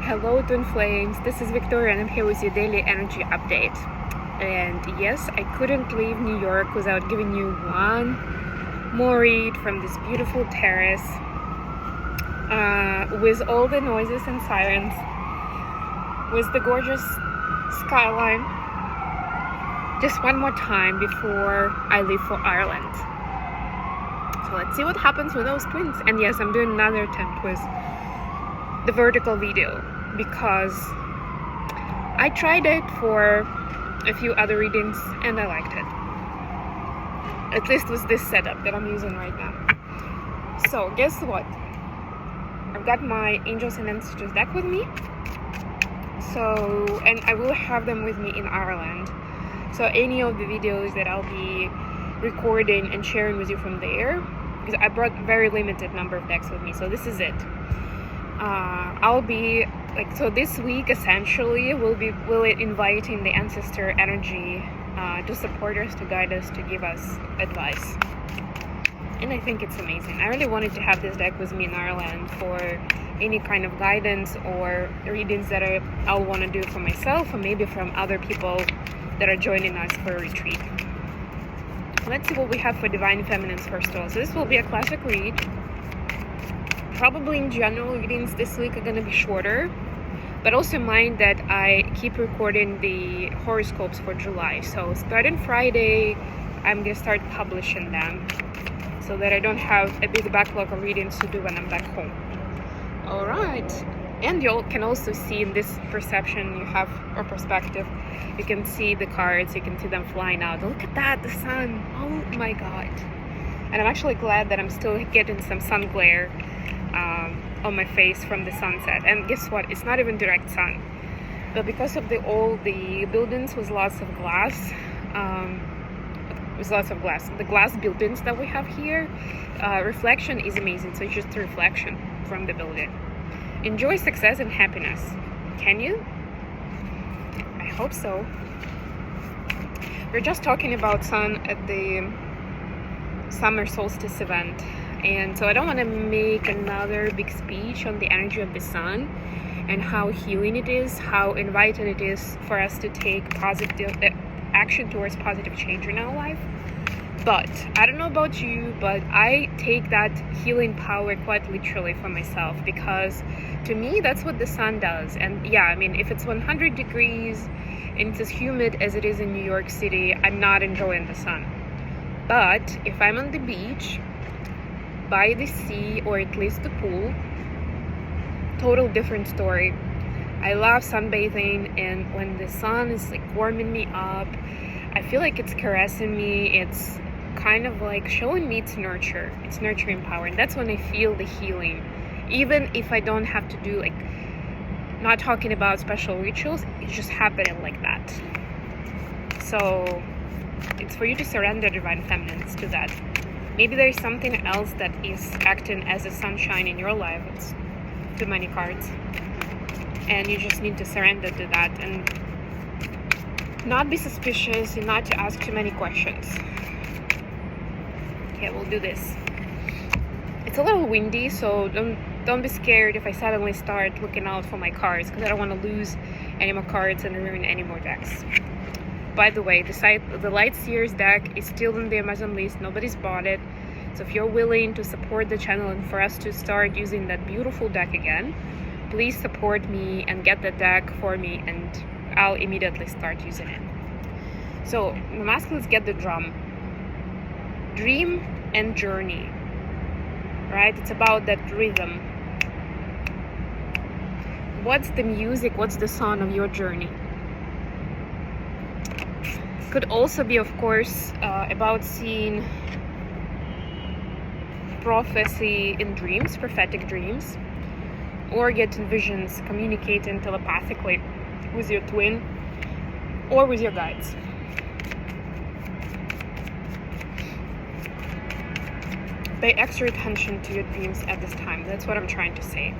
Hello Twin Flames, this is Victoria and I'm here with your daily energy update. And yes, I couldn't leave New York without giving you one more read from this beautiful terrace with all the noises and sirens, with the gorgeous skyline. Just one more time before I leave for Ireland. So let's see what happens with those twins. And yes, I'm doing another attempt with the vertical video because I tried it for a few other readings and I liked it. At least with this setup that I'm using right now. So guess what? I've got my Angels and Ancestors deck with me. So, and I will have them with me in Ireland. So any of the videos that I'll be recording and sharing with you from there, because I brought a very limited number of decks with me, so this is it. I'll be like, so this week essentially we'll inviting the ancestor energy to support us, to guide us, to give us advice. And I think it's amazing. I really wanted to have this deck with me in Ireland for any kind of guidance or readings that I'll want to do for myself, or maybe from other people that are joining us for a retreat. Let's see what we have for Divine Feminines first of all. So this will be a classic read. Probably in general readings this week are going to be shorter, but also mind that I keep recording the horoscopes for July. So starting Friday, I'm going to start publishing them so that I don't have a big backlog of readings to do when I'm back home. All right. And you can also see in this perception you have, or perspective, you can see the cards, you can see them flying out. Look at that, the sun. Oh my God. And I'm actually glad that I'm still getting some sun glare on my face from the sunset. And guess what? It's not even direct sun. But because of all the buildings with lots of glass, the glass buildings that we have here, reflection is amazing. So it's just a reflection from the building. Enjoy success and happiness. Can you? I hope so. We're just talking about sun at the summer solstice event, and so I don't want to make another big speech on the energy of the sun and how healing it is, how inviting it is for us to take positive action towards positive change in our life. But I don't know about you, but I take that healing power quite literally for myself, because to me that's what the sun does. And yeah, I mean, if it's 100 degrees and it's as humid as it is in New York City, I'm not enjoying the sun. But if I'm on the beach, by the sea, or at least the pool, total different story. I love sunbathing, and when the sun is like warming me up, I feel like it's caressing me. It's kind of like showing me its nurture, its nurturing power, and that's when I feel the healing. Even if I don't have to do, like, not talking about special rituals, it's just happening like that. So it's for you to surrender Divine Feminines to that. Maybe there is something else that is acting as a sunshine in your life. It's too many cards, and you just need to surrender to that and not be suspicious and not to ask too many questions. Okay, we'll do this. It's a little windy, so don't be scared if I suddenly start looking out for my cards, because I don't want to lose any more cards and ruin any more decks. By the way, the Light Seers deck is still on the Amazon list. Nobody's bought it. So if you're willing to support the channel and for us to start using that beautiful deck again, please support me and get the deck for me, and I'll immediately start using it. So the masculines get the drum. Dream and journey, right? It's about that rhythm. What's the music? What's the song of your journey? Could also be, of course, about seeing prophecy in dreams, prophetic dreams, or getting visions, communicating telepathically with your twin or with your guides. Pay extra attention to your dreams at this time. That's what I'm trying to say.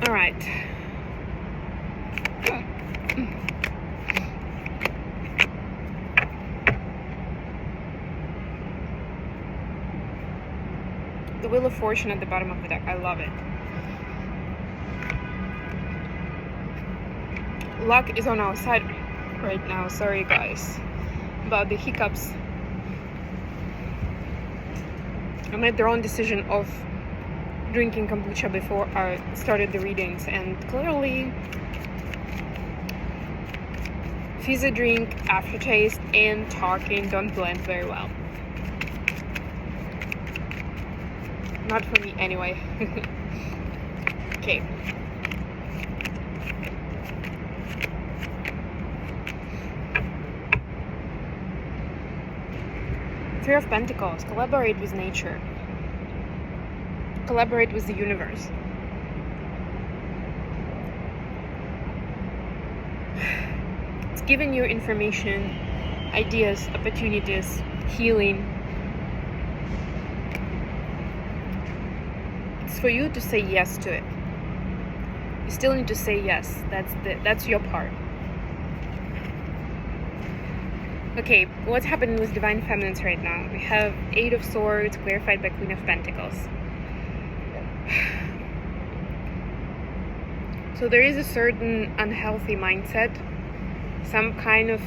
All right. The Wheel of Fortune at the bottom of the deck. I love it. Luck is on our side right now. Sorry guys about the hiccups. I made the wrong decision of drinking kombucha before I started the readings, and clearly fizzy drink, aftertaste, and talking don't blend very well. Not for me anyway. Okay. Three of Pentacles. Collaborate with nature. Collaborate with the universe. It's giving you information, ideas, opportunities, healing. It's for you to say yes to it. You still need to say yes. That's your part. Okay, what's happening with Divine Feminines right now? We have Eight of Swords clarified by Queen of Pentacles. So there is a certain unhealthy mindset, some kind of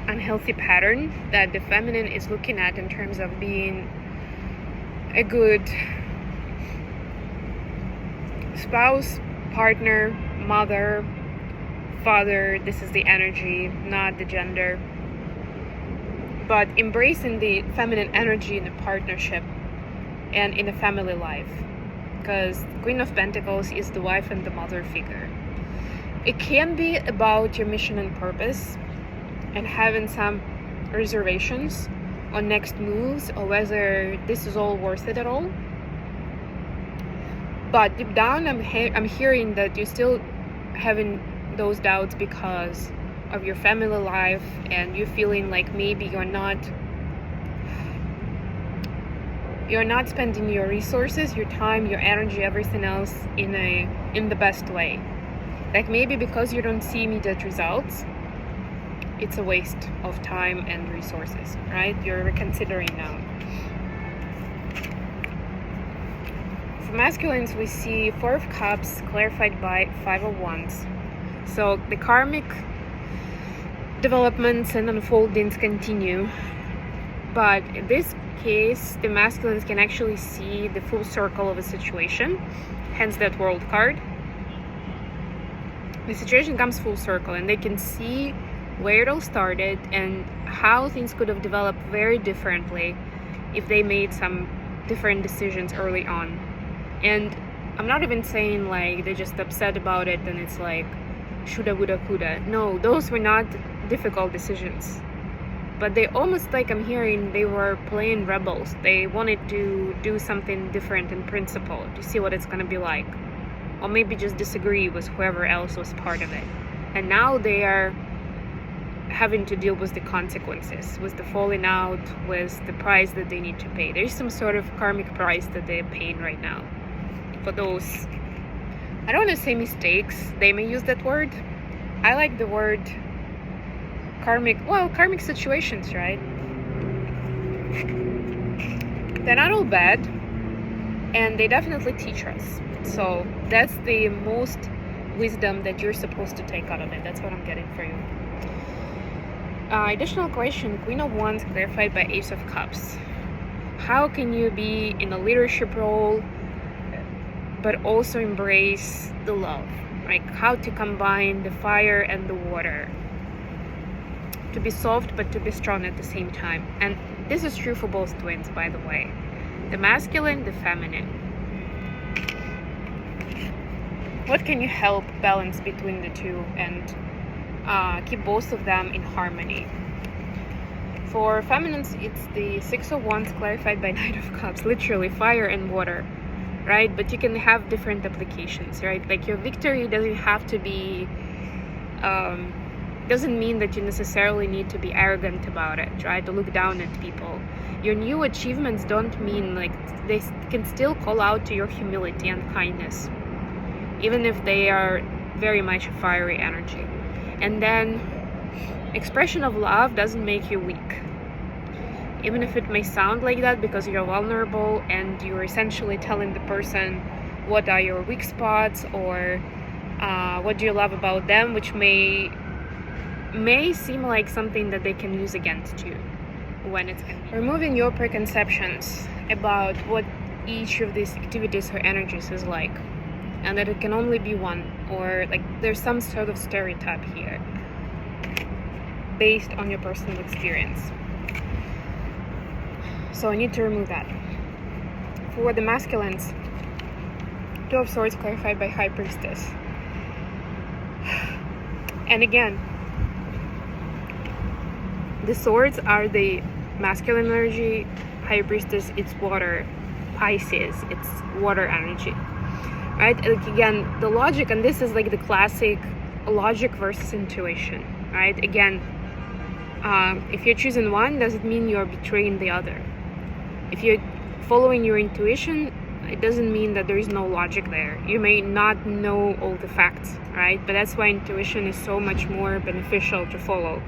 unhealthy pattern that the feminine is looking at in terms of being a good spouse, partner, mother, father. This is the energy, not the gender. But embracing the feminine energy in a partnership and in a family life. Because Queen of Pentacles is the wife and the mother figure. It can be about your mission and purpose and having some reservations on next moves or whether this is all worth it at all. But deep down, I'm hearing that you're still having those doubts because of your family life, and you're feeling like maybe you're not spending your resources, your time, your energy, everything else in the best way. Like maybe because you don't see immediate results, it's a waste of time and resources, right? You're reconsidering now. For masculines, we see Four of Cups clarified by Five of Wands. So the karmic developments and unfoldings continue, but in this case the masculines can actually see the full circle of a situation, hence that World card. The situation comes full circle and they can see where it all started and how things could have developed very differently if they made some different decisions early on. And I'm not even saying like they're just upset about it and it's like shoulda, woulda, coulda. No, those were not difficult decisions, but they almost, like I'm hearing, they were playing rebels. They wanted to do something different in principle to see what it's going to be like, or maybe just disagree with whoever else was part of it, and now they are having to deal with the consequences, with the falling out, with the price that they need to pay. There's some sort of karmic price that they're paying right now for those, I don't want to say mistakes, they may use that word. I like the word karmic situations, right? They're not all bad, and they definitely teach us. So that's the most wisdom that you're supposed to take out of it. That's what I'm getting for you. Additional question, Queen of Wands clarified by Ace of Cups. How can you be in a leadership role but also embrace the love? Like how to combine the fire and the water, to be soft but to be strong at the same time. And this is true for both twins, by the way, the masculine, the feminine. What can you help balance between the two and keep both of them in harmony? For feminines, it's the Six of Wands clarified by Knight of Cups, literally fire and water, right? But you can have different applications, right? Like your victory doesn't have to be doesn't mean that you necessarily need to be arrogant about it, right? To look down at people. Your new achievements don't mean, like, they can still call out to your humility and kindness, even if they are very much a fiery energy. And then expression of love doesn't make you weak. even if it may sound like that because you're vulnerable and you're essentially telling the person what are your weak spots or what do you love about them, which may seem like something that they can use against you when it's removing your preconceptions about what each of these activities or energies is like, and that it can only be one, or like there's some sort of stereotype here based on your personal experience. So I need to remove that. For the masculines, Two of Swords clarified by High Priestess. And again, the swords are the masculine energy, High Priestess, it's water, Pisces, it's water energy, right? Like again, the logic, and this is like the classic logic versus intuition, right? Again, if you're choosing one, does it mean you're betraying the other? If you're following your intuition, it doesn't mean that there is no logic there. You may not know all the facts, right? But that's why intuition is so much more beneficial to follow,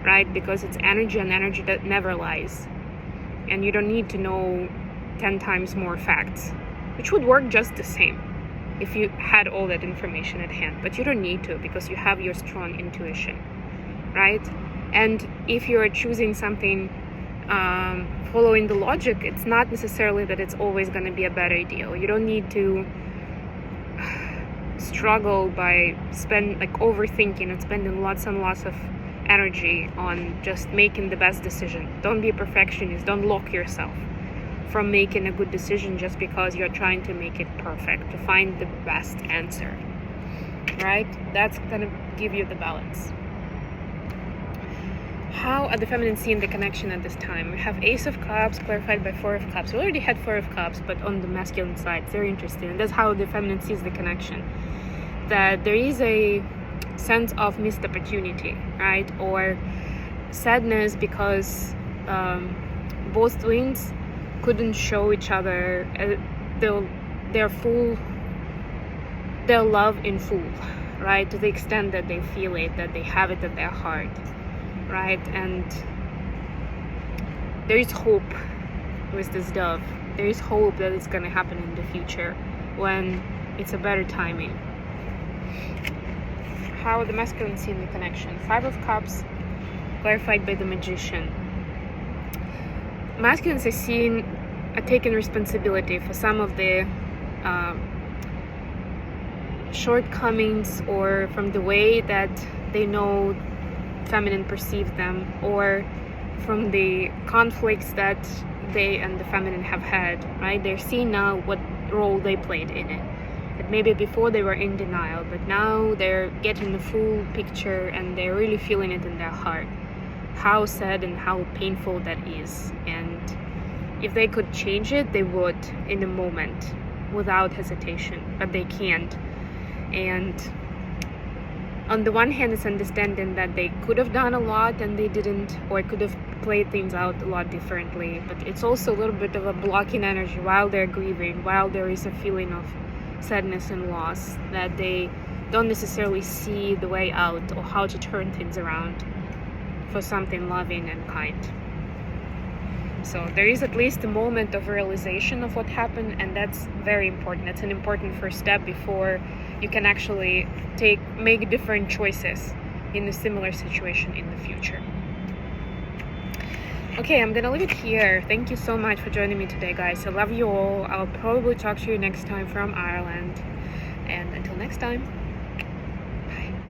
right? Because it's energy, and energy that never lies. And you don't need to know 10 times more facts, which would work just the same if you had all that information at hand. But you don't need to, because you have your strong intuition, right? And if you're choosing something following the logic, it's not necessarily that it's always going to be a bad idea. You don't need to struggle by overthinking and spending lots and lots of energy on just making the best decision. Don't be a perfectionist. Don't lock yourself from making a good decision just because you're trying to make it perfect, to find the best answer, right? That's going to give you the balance. How are the feminine seeing the connection at this time? We have Ace of Cups clarified by Four of Cups. We already had Four of Cups, but on the masculine side. It's very interesting. And that's how the feminine sees the connection. That there is a sense of missed opportunity, right? Or sadness because both twins couldn't show each other their love in full, right? To the extent that they feel it, that they have it at their heart, right? And there is hope with this dove. There is hope that it's going to happen in the future when it's a better timing. How the masculine see the connection? Five of Cups clarified by the Magician. Masculines are taking responsibility for some of the shortcomings, or from the way that they know feminine perceive them, or from the conflicts that they and the feminine have had, right? They're seeing now what role they played in it. That maybe before they were in denial, but now they're getting the full picture and they're really feeling it in their heart. How sad and how painful that is. And if they could change it, they would in the moment without hesitation, but they can't. And on the one hand, it's understanding that they could have done a lot and they didn't, or could have played things out a lot differently. But it's also a little bit of a blocking energy while they're grieving, while there is a feeling of sadness and loss, that they don't necessarily see the way out or how to turn things around for something loving and kind. So there is at least a moment of realization of what happened, and that's very important. That's an important first step before you can actually make different choices in a similar situation in the future. Okay, I'm gonna leave it here. Thank you so much for joining me today, guys. I love you all. I'll probably talk to you next time from Ireland. And until next time.